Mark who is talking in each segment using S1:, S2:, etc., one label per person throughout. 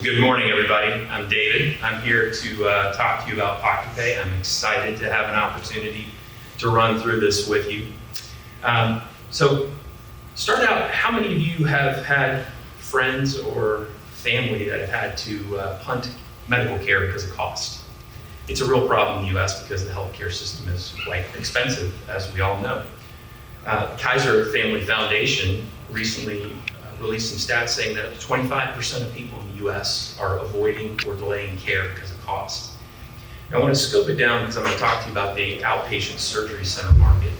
S1: Good morning, everybody. I'm David. I'm here to talk to you about PockitPay. I'm excited to have an opportunity to run through this with you. So, start out, how many of you have had friends or family that have had to punt medical care because of cost? It's a real problem in the US because the healthcare system is quite expensive, as we all know. Kaiser Family Foundation recently released some stats saying that 25% of people in the US are avoiding or delaying care because of cost. Now, I want to scope it down because I'm going to talk to you about the outpatient surgery center market.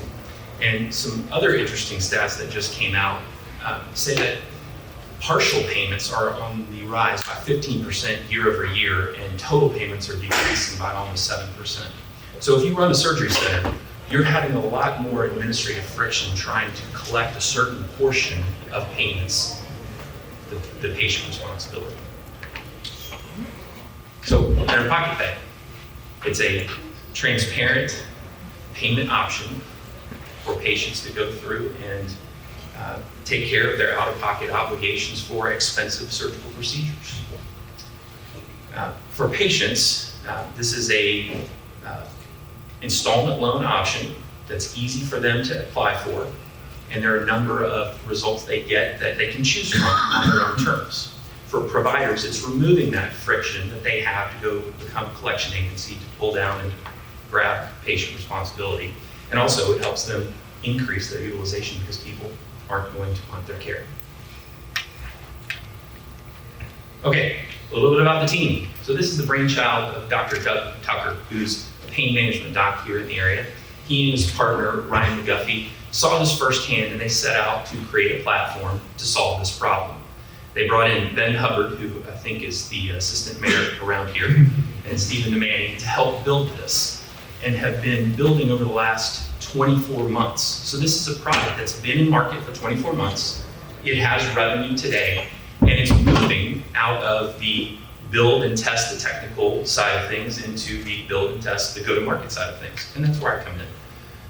S1: And some other interesting stats that just came out say that partial payments are on the rise by 15% year over year, and total payments are decreasing by almost 7%. So if you run a surgery center, you're having a lot more administrative friction trying to collect a certain portion of payments, the patient responsibility. So enter PockitPay. It's a transparent payment option for patients to go through and take care of their out-of-pocket obligations for expensive surgical procedures. For patients, this is a installment loan option that's easy for them to apply for, and there are a number of results they get that they can choose from on their own terms. For providers, it's removing that friction that they have to go become a collection agency to pull down and grab patient responsibility. And also it helps them increase their utilization because people aren't going to punt their care. Okay, a little bit about the team. So this is the brainchild of Dr. Doug Tucker, who's a pain management doc here in the area. He and his partner, Ryan McGuffey, saw this firsthand and they set out to create a platform to solve this problem. They brought in Ben Hubbard, who I think is the assistant mayor around here, and Stephen DeManny to help build this, and have been building over the last 24 months. So this is a product that's been in market for 24 months. It has revenue today, and it's moving out of the build and test the technical side of things into the build and test the go-to-market side of things, and that's where I come in.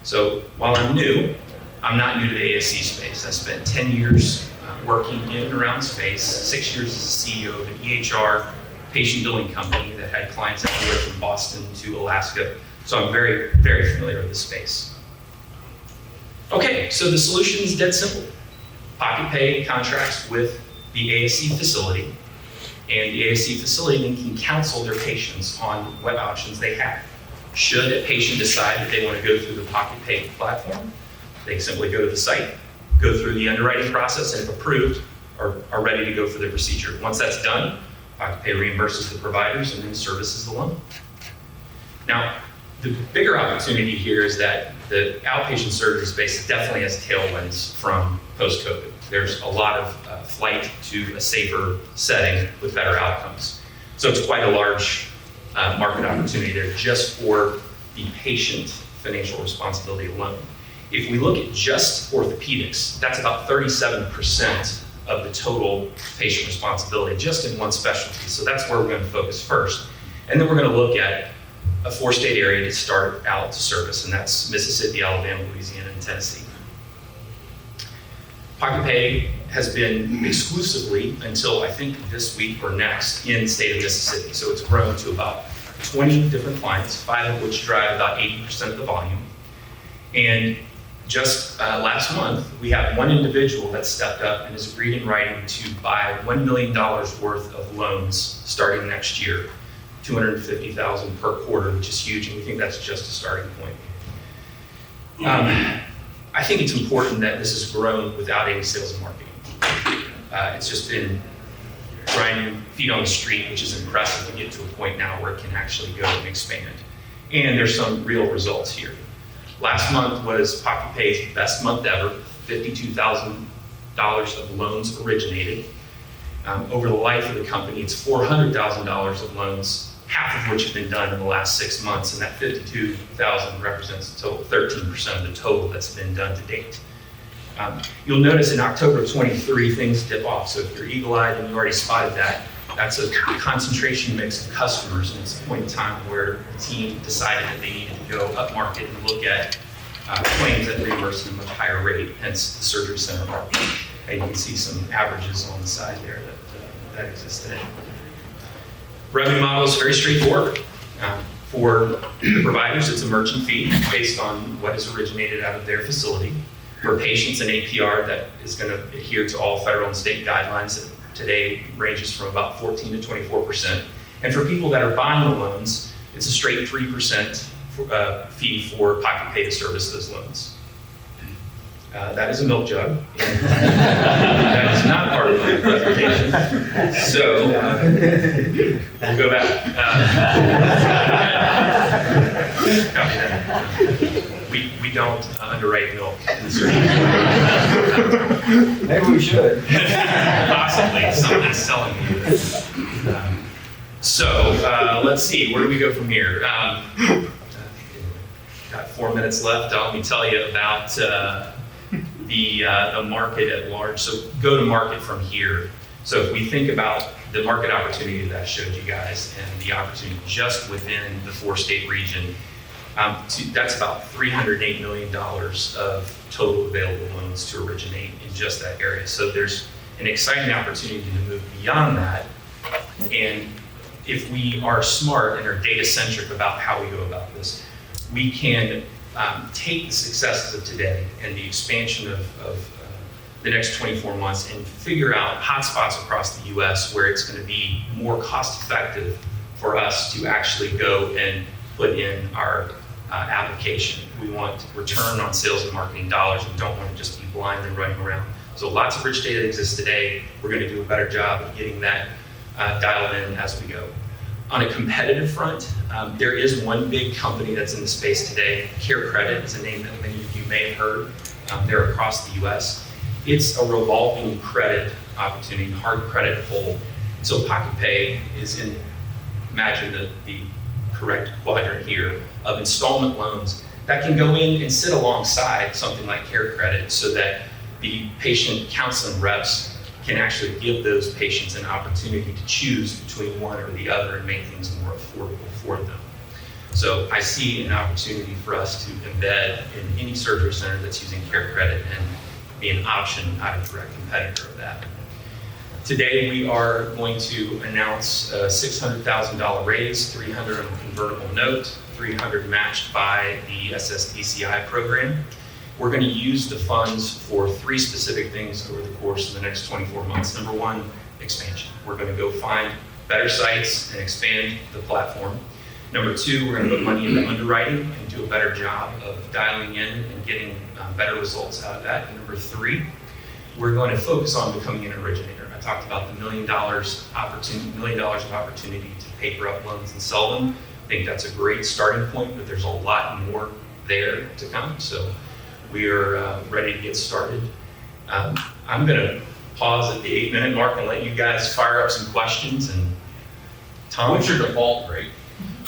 S1: So while I'm new, I'm not new to the ASC space. I spent 10 years working in and around space, 6 years as a CEO of an EHR patient billing company that had clients everywhere from Boston to Alaska. So I'm very, very familiar with this space. Okay, so the solution is dead simple. PockitPay contracts with the ASC facility, and the ASC facility then can counsel their patients on what options they have. Should a patient decide that they want to go through the PockitPay platform, they simply go to the site, go through the underwriting process, and if approved, are ready to go for the procedure. Once that's done, PockitPay reimburses the providers and then services the loan. Now, the bigger opportunity here is that the outpatient surgery space definitely has tailwinds from post-COVID. There's a lot of flight to a safer setting with better outcomes. So it's quite a large market opportunity there just for the patient financial responsibility alone. If we look at just orthopedics, that's about 37% of the total patient responsibility just in one specialty. So that's where we're going to focus first. And then we're going to look at a 4-state area to start out to service, and that's Mississippi, Alabama, Louisiana, and Tennessee. PockitPay has been exclusively, until I think this week or next, in the state of Mississippi. So it's grown to about 20 different clients, 5 of which drive about 80% of the volume. And just last month, we have one individual that stepped up and has agreed in writing to buy $1 million worth of loans starting next year, $250,000 per quarter, which is huge, and we think that's just a starting point. I think it's important that this has grown without any sales and marketing. It's just been grinding feet on the street, which is impressive to get to a point now where it can actually go and expand. And there's some real results here. Last month was PockitPay's best month ever, $52,000 of loans originated. Over the life of the company, it's $400,000 of loans, half of which have been done in the last 6 months, and that $52,000 represents a total 13% of the total that's been done to date. You'll notice in October of 23, things dip off. So if you're eagle-eyed and you already spotted that, that's a concentration mix of customers, and it's a point in time where the team decided that they needed to go up market and look at claims that reimburse at a much higher rate, hence the surgery center market. And you can see some averages on the side there that exist today. Revenue model is very straightforward. For the providers, it's a merchant fee based on what is originated out of their facility. For patients, an APR that is going to adhere to all federal and state guidelines that today ranges from about 14 to 24%. And for people that are buying the loans, it's a straight 3% fee for PockitPay to service those loans. That is a milk jug. And that is not part of my presentation. So we'll go back. Copy that. We don't underwrite milk in this room.
S2: Maybe we should.
S1: Possibly, someone's selling you. So let's see, where do we go from here? Got 4 minutes left. Let me tell you about the market at large. So go to market from here. So if we think about the market opportunity that I showed you guys and the opportunity just within the 4-state region, that's about $308 million of total available loans to originate in just that area. So there's an exciting opportunity to move beyond that. And if we are smart and are data-centric about how we go about this, we can take the successes of today and the expansion of the next 24 months and figure out hotspots across the US where it's going to be more cost-effective for us to actually go and put in our application. We want return on sales and marketing dollars. We don't want to just be blind and running around. So lots of rich data exists today. We're going to do a better job of getting that dialed in as we go. On a competitive front, there is one big company that's in the space today. CareCredit is a name that many of you may have heard. They're across the US. It's a revolving credit opportunity, hard credit pull. So PockitPay is in, imagine the correct quadrant here, of installment loans that can go in and sit alongside something like CareCredit so that the patient counseling reps can actually give those patients an opportunity to choose between one or the other and make things more affordable for them. So I see an opportunity for us to embed in any surgery center that's using CareCredit and be an option, not a direct competitor of that. Today we are going to announce a $600,000 raise, $300 on a convertible note, $300 matched by the SSDCI program. We're going to use the funds for 3 specific things over the course of the next 24 months. Number 1, expansion. We're going to go find better sites and expand the platform. Number 2, we're going to put money into underwriting and do a better job of dialing in and getting better results out of that. And number 3, we're going to focus on becoming an originator. I talked about the $1 million of opportunity to paper up loans and sell them. I think that's a great starting point, but there's a lot more there to come. So we are ready to get started. I'm going to pause at the 8-minute mark and let you guys fire up some questions. And Tom,
S3: what's your default rate?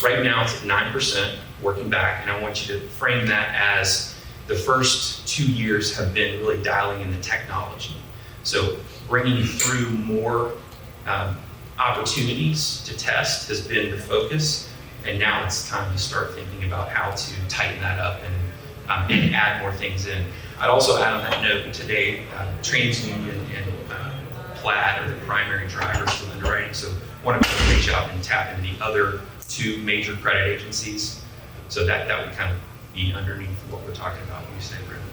S1: Right now it's at 9%, working back, and I want you to frame that as the first 2 years have been really dialing in the technology. So bringing through more opportunities to test has been the focus, and now it's time to start thinking about how to tighten that up and add more things in. I'd also add on that note, today, TransUnion and Plaid are the primary drivers for underwriting, so I want to reach out and tap into the other 2 major credit agencies. So that would kind of be underneath what we're talking about when we say agreement.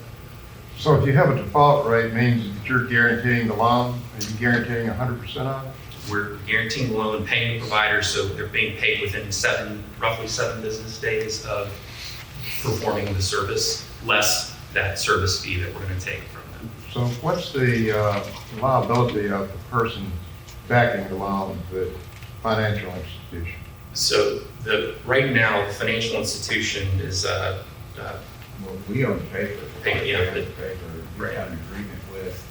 S4: So if you have a default rate, means that you're guaranteeing the loan? Are you guaranteeing 100% of it?
S1: We're guaranteeing the loan, paying the provider, so they're being paid within roughly 7 business days of performing the service, less that service fee that we're going to take from them.
S4: So what's the liability of the person backing the loan, the financial institution?
S1: So right now, the financial institution is
S2: Well, we own the paper.
S1: Paper, yeah,
S2: We own
S1: but-
S2: the paper. We
S1: right.
S2: have an agreement with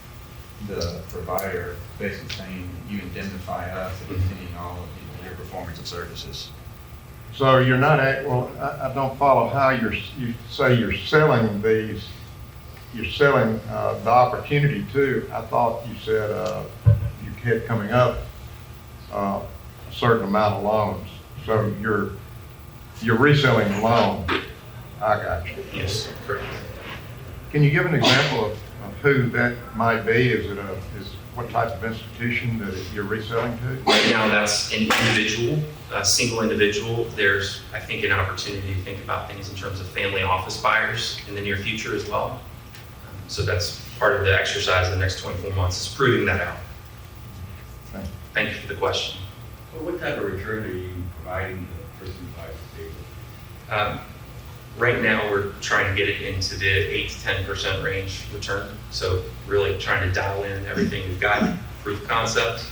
S2: the provider, basically saying you indemnify us for continuing all of your performance of services.
S4: So you're not, I don't follow how you say you're selling these, you're selling the opportunity to. I thought you said you had coming up a certain amount of loans. So you're reselling the loan. I got you.
S1: Yes, correct.
S4: Can you give an example of who that might be? Is it what type of institution that you're reselling to?
S1: Right now, that's an individual, a single individual. There's, I think, an opportunity to think about things in terms of family office buyers in the near future as well. So that's part of the exercise in the next 24 months, is proving that out.
S4: Thank you.
S1: Thank you for the question.
S3: So what type of return are you providing the person who buys the paper?
S1: Right now, we're trying to get it into the 8 to 10% range return. So really trying to dial in everything we've got, proof of concept.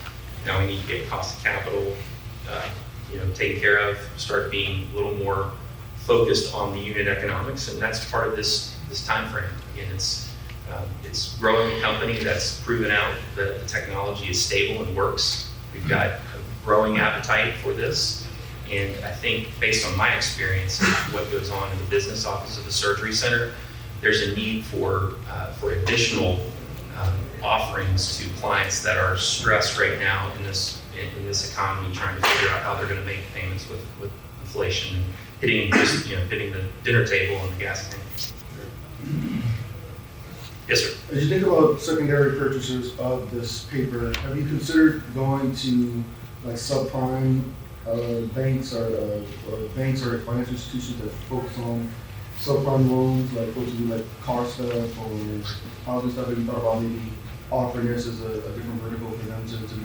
S1: Now we need to get cost of capital, taken care of, start being a little more focused on the unit economics, and that's part of this time frame. Again, it's growing a company that's proven out that the technology is stable and works. We've got a growing appetite for this. And I think based on my experience and what goes on in the business office of the surgery center, there's a need for additional offerings to clients that are stressed right now in this economy, trying to figure out how they're going to make payments with inflation and hitting the dinner table and the gas tank. Yes, sir.
S5: As you think about secondary purchasers of this paper, have you considered going to like subprime banks or financial institutions that focus on subprime loans, like folks who do like car stuff or housing stuff? Have you thought about maybe offering this as a different vertical for them to do?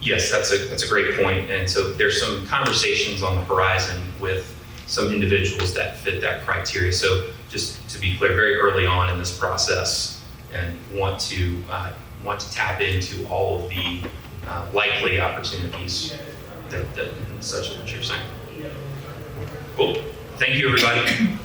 S1: Yes, that's a great point. And so there's some conversations on the horizon with some individuals that fit that criteria. So just to be clear, very early on in this process, and want to tap into all of the likely opportunities that such as what you're saying. Cool. Thank you, everybody.